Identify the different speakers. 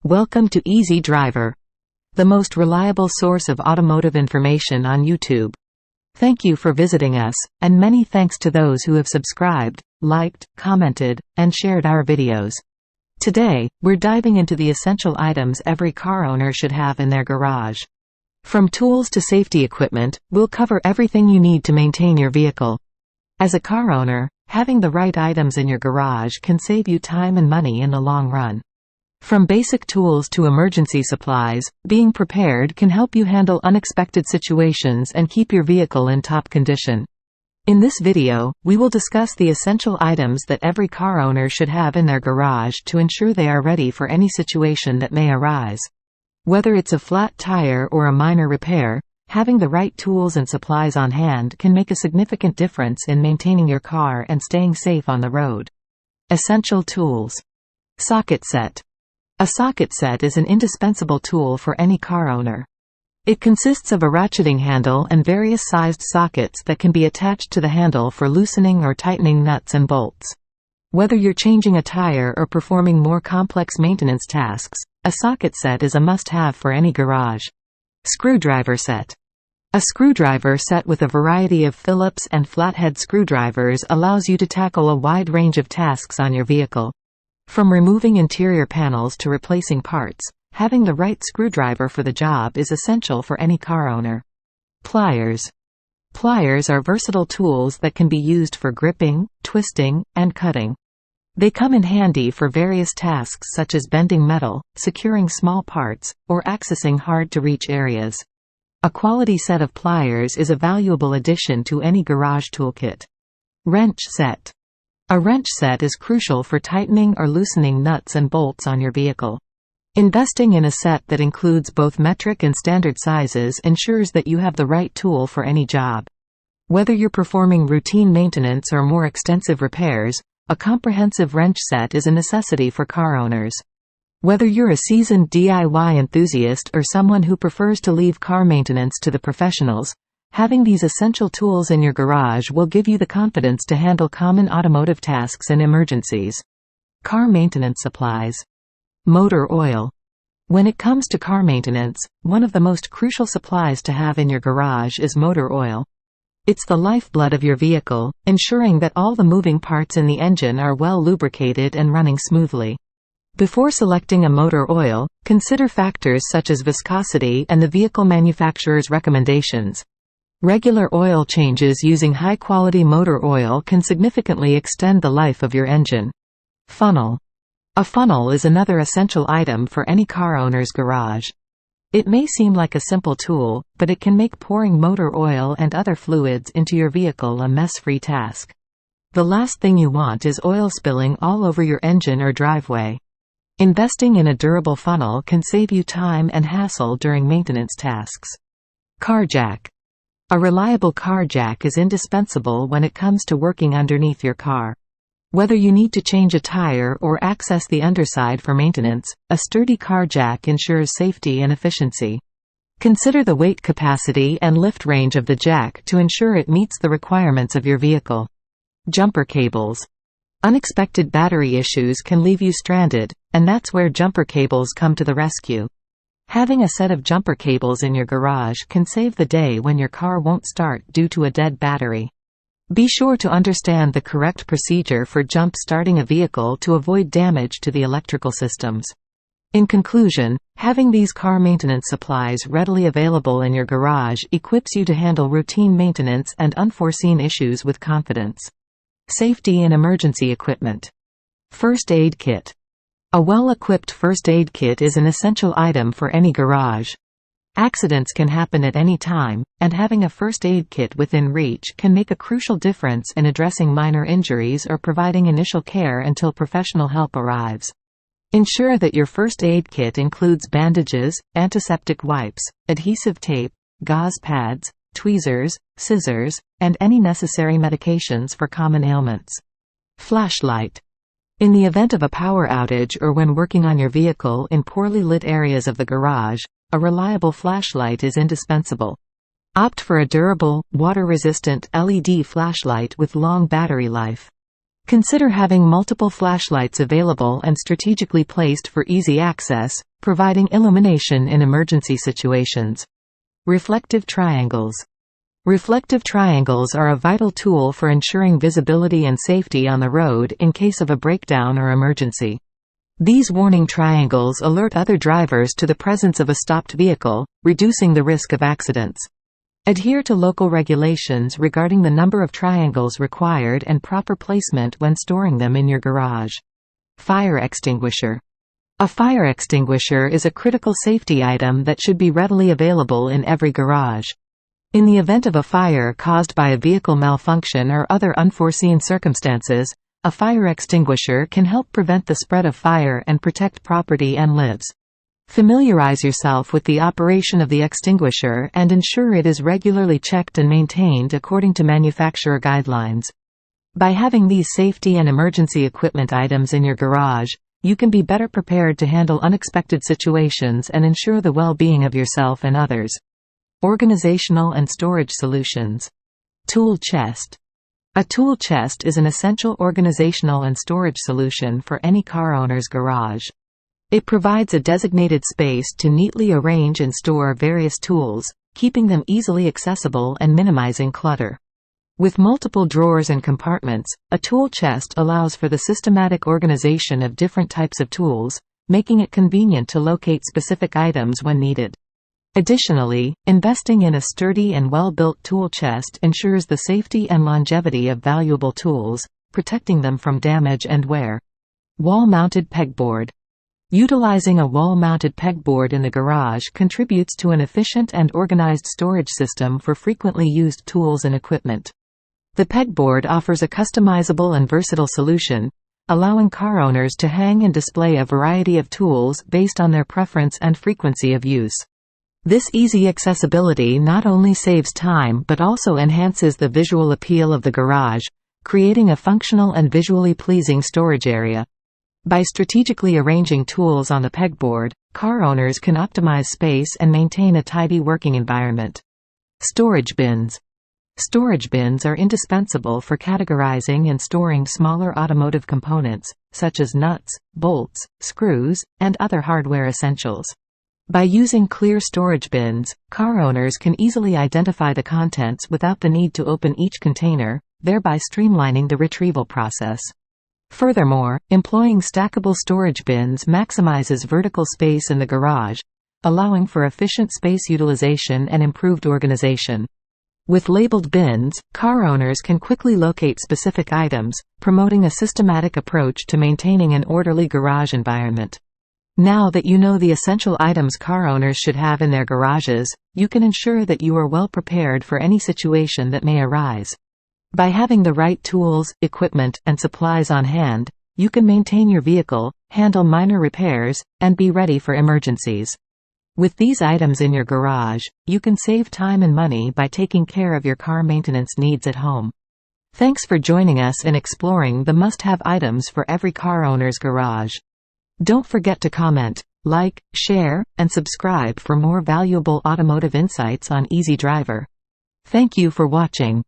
Speaker 1: Welcome to Easy Driver, the most reliable source of automotive information on YouTube. Thank you for visiting us, and many thanks to those who have subscribed, liked, commented, and shared our videos. Today, we're diving into the essential items every car owner should have in their garage. From tools to safety equipment, we'll cover everything you need to maintain your vehicle. As a car owner, having the right items in your garage can save you time and money in the long run. From basic tools to emergency supplies, being prepared can help you handle unexpected situations and keep your vehicle in top condition. In this video, we will discuss the essential items that every car owner should have in their garage to ensure they are ready for any situation that may arise. Whether it's a flat tire or a minor repair, having the right tools and supplies on hand can make a significant difference in maintaining your car and staying safe on the road. Essential tools. Socket set. A socket set is an indispensable tool for any car owner. It consists of a ratcheting handle and various sized sockets that can be attached to the handle for loosening or tightening nuts and bolts. Whether you're changing a tire or performing more complex maintenance tasks, a socket set is a must-have for any garage. Screwdriver set. A screwdriver set with a variety of Phillips and flathead screwdrivers allows you to tackle a wide range of tasks on your vehicle. From removing interior panels to replacing parts, having the right screwdriver for the job is essential for any car owner. Pliers. Pliers are versatile tools that can be used for gripping, twisting, and cutting. They come in handy for various tasks such as bending metal, securing small parts, or accessing hard-to-reach areas. A quality set of pliers is a valuable addition to any garage toolkit. Wrench set. A wrench set is crucial for tightening or loosening nuts and bolts on your vehicle. Investing in a set that includes both metric and standard sizes ensures that you have the right tool for any job. Whether you're performing routine maintenance or more extensive repairs, a comprehensive wrench set is a necessity for car owners. Whether you're a seasoned DIY enthusiast or someone who prefers to leave car maintenance to the professionals, having these essential tools in your garage will give you the confidence to handle common automotive tasks and emergencies. Car maintenance supplies. Motor oil. When it comes to car maintenance, one of the most crucial supplies to have in your garage is motor oil. It's the lifeblood of your vehicle, ensuring that all the moving parts in the engine are well lubricated and running smoothly. Before selecting a motor oil, consider factors such as viscosity and the vehicle manufacturer's recommendations. Regular oil changes using high-quality motor oil can significantly extend the life of your engine. Funnel. A funnel is another essential item for any car owner's garage. It may seem like a simple tool, but it can make pouring motor oil and other fluids into your vehicle a mess-free task. The last thing you want is oil spilling all over your engine or driveway. Investing in a durable funnel can save you time and hassle during maintenance tasks. Car jack. A reliable car jack is indispensable when it comes to working underneath your car. Whether you need to change a tire or access the underside for maintenance, a sturdy car jack ensures safety and efficiency. Consider the weight capacity and lift range of the jack to ensure it meets the requirements of your vehicle. Jumper cables. Unexpected battery issues can leave you stranded, and that's where jumper cables come to the rescue. Having a set of jumper cables in your garage can save the day when your car won't start due to a dead battery. Be sure to understand the correct procedure for jump-starting a vehicle to avoid damage to the electrical systems. In conclusion, having these car maintenance supplies readily available in your garage equips you to handle routine maintenance and unforeseen issues with confidence. Safety and emergency equipment. First aid kit. A well-equipped first aid kit is an essential item for any garage. Accidents can happen at any time, and having a first aid kit within reach can make a crucial difference in addressing minor injuries or providing initial care until professional help arrives. Ensure that your first aid kit includes bandages, antiseptic wipes, adhesive tape, gauze pads, tweezers, scissors, and any necessary medications for common ailments. Flashlight. In the event of a power outage or when working on your vehicle in poorly lit areas of the garage, a reliable flashlight is indispensable. Opt for a durable, water-resistant LED flashlight with long battery life. Consider having multiple flashlights available and strategically placed for easy access, providing illumination in emergency situations. Reflective triangles. Reflective triangles are a vital tool for ensuring visibility and safety on the road in case of a breakdown or emergency. These warning triangles alert other drivers to the presence of a stopped vehicle, reducing the risk of accidents. Adhere to local regulations regarding the number of triangles required and proper placement when storing them in your garage. Fire extinguisher. A fire extinguisher is a critical safety item that should be readily available in every garage. In the event of a fire caused by a vehicle malfunction or other unforeseen circumstances, a fire extinguisher can help prevent the spread of fire and protect property and lives. Familiarize yourself with the operation of the extinguisher and ensure it is regularly checked and maintained according to manufacturer guidelines. By having these safety and emergency equipment items in your garage, you can be better prepared to handle unexpected situations and ensure the well-being of yourself and others. Organizational and storage solutions. Tool chest. A tool chest is an essential organizational and storage solution for any car owner's garage. It provides a designated space to neatly arrange and store various tools, keeping them easily accessible and minimizing clutter. With multiple drawers and compartments, a tool chest allows for the systematic organization of different types of tools, making it convenient to locate specific items when needed. Additionally, investing in a sturdy and well-built tool chest ensures the safety and longevity of valuable tools, protecting them from damage and wear. Wall-mounted pegboard. Utilizing a wall-mounted pegboard in the garage contributes to an efficient and organized storage system for frequently used tools and equipment. The pegboard offers a customizable and versatile solution, allowing car owners to hang and display a variety of tools based on their preference and frequency of use. This easy accessibility not only saves time but also enhances the visual appeal of the garage, creating a functional and visually pleasing storage area. By strategically arranging tools on the pegboard, car owners can optimize space and maintain a tidy working environment. Storage bins. Storage bins are indispensable for categorizing and storing smaller automotive components, such as nuts, bolts, screws, and other hardware essentials. By using clear storage bins, car owners can easily identify the contents without the need to open each container, thereby streamlining the retrieval process. Furthermore, employing stackable storage bins maximizes vertical space in the garage, allowing for efficient space utilization and improved organization. With labeled bins, car owners can quickly locate specific items, promoting a systematic approach to maintaining an orderly garage environment. Now that you know the essential items car owners should have in their garages, you can ensure that you are well prepared for any situation that may arise. By having the right tools, equipment, and supplies on hand, you can maintain your vehicle, handle minor repairs, and be ready for emergencies. With these items in your garage, you can save time and money by taking care of your car maintenance needs at home. Thanks for joining us in exploring the must-have items for every car owner's garage. Don't forget to comment, like, share, and subscribe for more valuable automotive insights on Easy Driver. Thank you for watching.